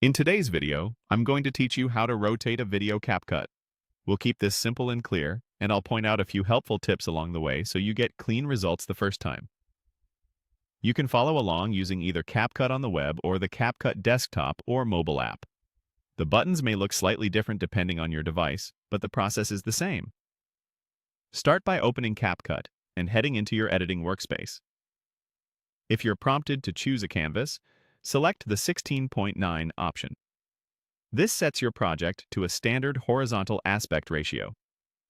In today's video, I'm going to teach you how to rotate a video CapCut. We'll keep this simple and clear, and I'll point out a few helpful tips along the way so you get clean results the first time. You can follow along using either CapCut on the web or the CapCut desktop or mobile app. The buttons may look slightly different depending on your device, but the process is the same. Start by opening CapCut and heading into your editing workspace. If you're prompted to choose a canvas, select the 16:9 option. This sets your project to a standard horizontal aspect ratio,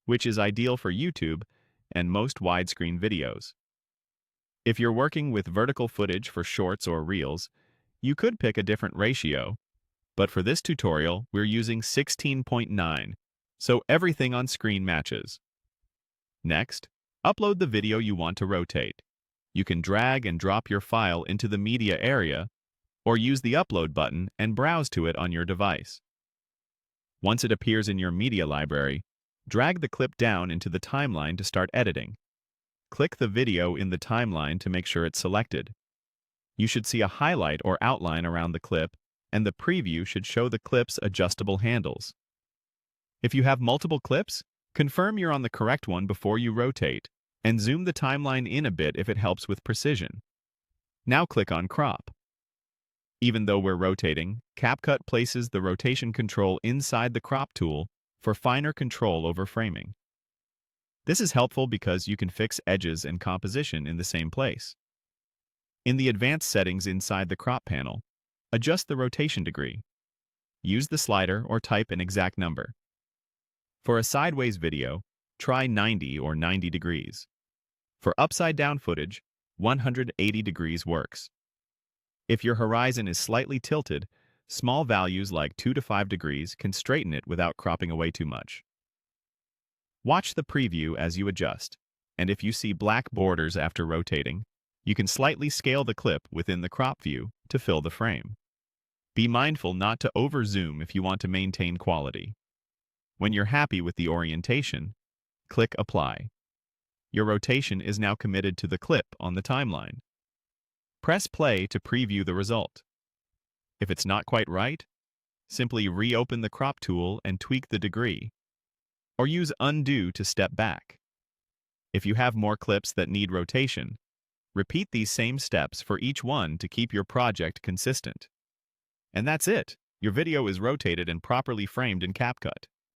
which is ideal for YouTube and most widescreen videos. If you're working with vertical footage for shorts or reels, you could pick a different ratio, but for this tutorial, we're using 16:9, so everything on screen matches. Next, upload the video you want to rotate. You can drag and drop your file into the media area, or use the upload button and browse to it on your device. Once it appears in your media library, drag the clip down into the timeline to start editing. Click the video in the timeline to make sure it's selected. You should see a highlight or outline around the clip, and the preview should show the clip's adjustable handles. If you have multiple clips, confirm you're on the correct one before you rotate, and zoom the timeline in a bit if it helps with precision. Now click on Crop. Even though we're rotating, CapCut places the rotation control inside the crop tool for finer control over framing. This is helpful because you can fix edges and composition in the same place. In the advanced settings inside the crop panel, adjust the rotation degree. Use the slider or type an exact number. For a sideways video, try 90 or 90 degrees. For upside-down footage, 180 degrees works. If your horizon is slightly tilted, small values like 2 to 5 degrees can straighten it without cropping away too much. Watch the preview as you adjust, and if you see black borders after rotating, you can slightly scale the clip within the crop view to fill the frame. Be mindful not to over-zoom if you want to maintain quality. When you're happy with the orientation, click Apply. Your rotation is now committed to the clip on the timeline. Press play to preview the result. If it's not quite right, simply reopen the crop tool and tweak the degree, or use undo to step back. If you have more clips that need rotation, repeat these same steps for each one to keep your project consistent. And that's it. Your video is rotated and properly framed in CapCut.